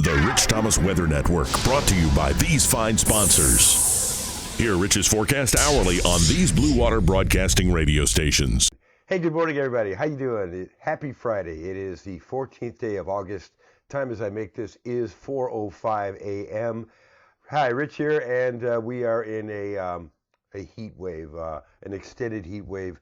The Rich Thomas Weather Network, brought to you by these fine sponsors. Hear Rich's forecast hourly on these Blue Water Broadcasting radio stations. Hey, good morning, everybody. How you doing? Happy Friday. It is the 14th day of August. Time as I make this is 4:05 a.m. Hi, Rich here, and we are in a heat wave, an extended heat wave,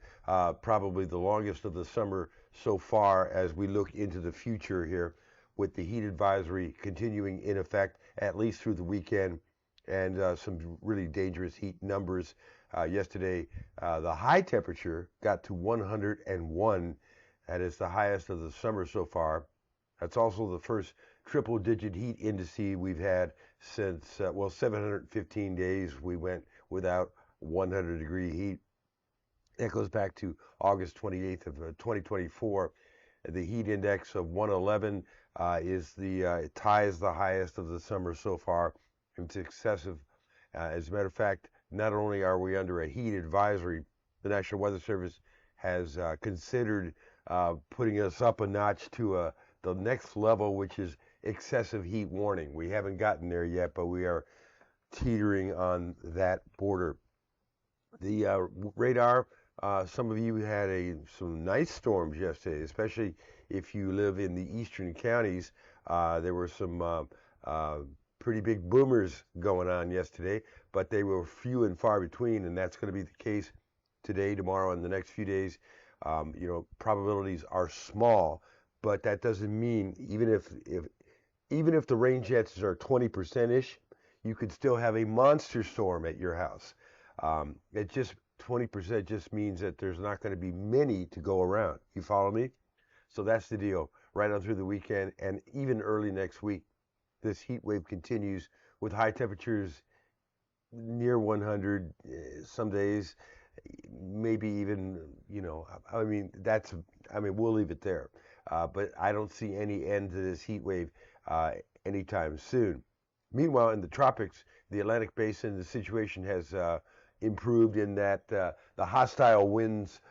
probably the longest of the summer so far as we look into the future here, with the heat advisory continuing in effect at least through the weekend, and some really dangerous heat numbers. Yesterday, the high temperature got to 101. That is the highest of the summer so far. That's also the first triple-digit heat index we've had since, 715 days we went without 100-degree heat. That goes back to August 28th of 2024. The heat index of 111 ties the highest of the summer so far. It's excessive. As a matter of fact, not only are we under a heat advisory, the National Weather Service has considered putting us up a notch to the next level, which is excessive heat warning. We haven't gotten there yet, but we are teetering on that border. The radar, some of you had some nice storms yesterday, especially if you live in the eastern counties. There were some pretty big boomers going on yesterday, but they were few and far between, and that's going to be the case today, tomorrow, and the next few days. Probabilities are small, but that doesn't mean even if the rain chances are 20%-ish, you could still have a monster storm at your house. 20% just means that there's not going to be many to go around. You follow me? So that's the deal. Right on through the weekend and even early next week, this heat wave continues with high temperatures near 100. Some days, maybe even, we'll leave it there. But I don't see any end to this heat wave anytime soon. Meanwhile, in the tropics, the Atlantic Basin, the situation has improved in that the hostile winds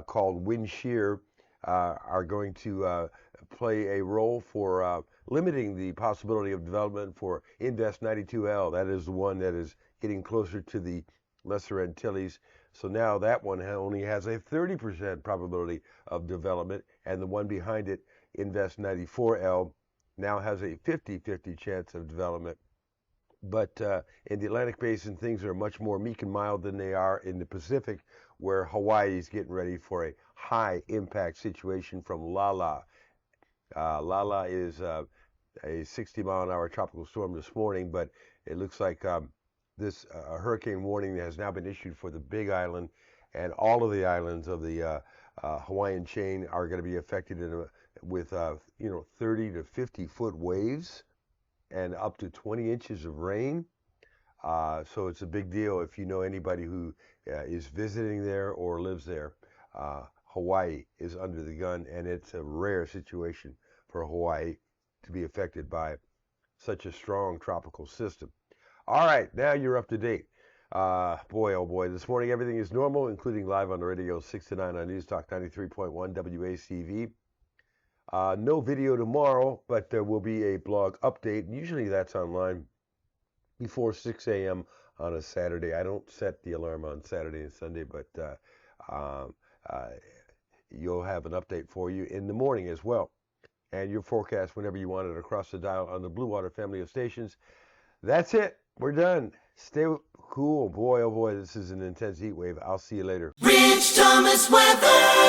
called wind shear are going to play a role for limiting the possibility of development for Invest 92L. That is the one that is getting closer to the Lesser Antilles. So now that one only has a 30% probability of development, and the one behind it, Invest 94L, now has a 50-50 chance of development. But in the Atlantic Basin, things are much more meek and mild than they are in the Pacific, where Hawaii is getting ready for a high-impact situation from Lala. Lala is a 60-mile-an-hour tropical storm this morning, but it looks like this hurricane warning has now been issued for the Big Island, and all of the islands of the Hawaiian chain are going to be affected with 30 to 50-foot waves and up to 20 inches of rain. So it's a big deal if you know anybody who is visiting there or lives there. Hawaii is under the gun, and it's a rare situation for Hawaii to be affected by such a strong tropical system. All right, now you're up to date. Boy, oh boy, this morning everything is normal, including live on the radio 6 to 9 on News Talk 93.1 WACV. No video tomorrow, but there will be a blog update. Usually that's online before 6 a.m. on a Saturday. I don't set the alarm on Saturday and Sunday, but you'll have an update for you in the morning as well. And your forecast whenever you want it across the dial on the Blue Water family of stations. That's it. We're done. Stay cool. Boy, oh boy, this is an intense heat wave. I'll see you later. Rich Thomas Weather.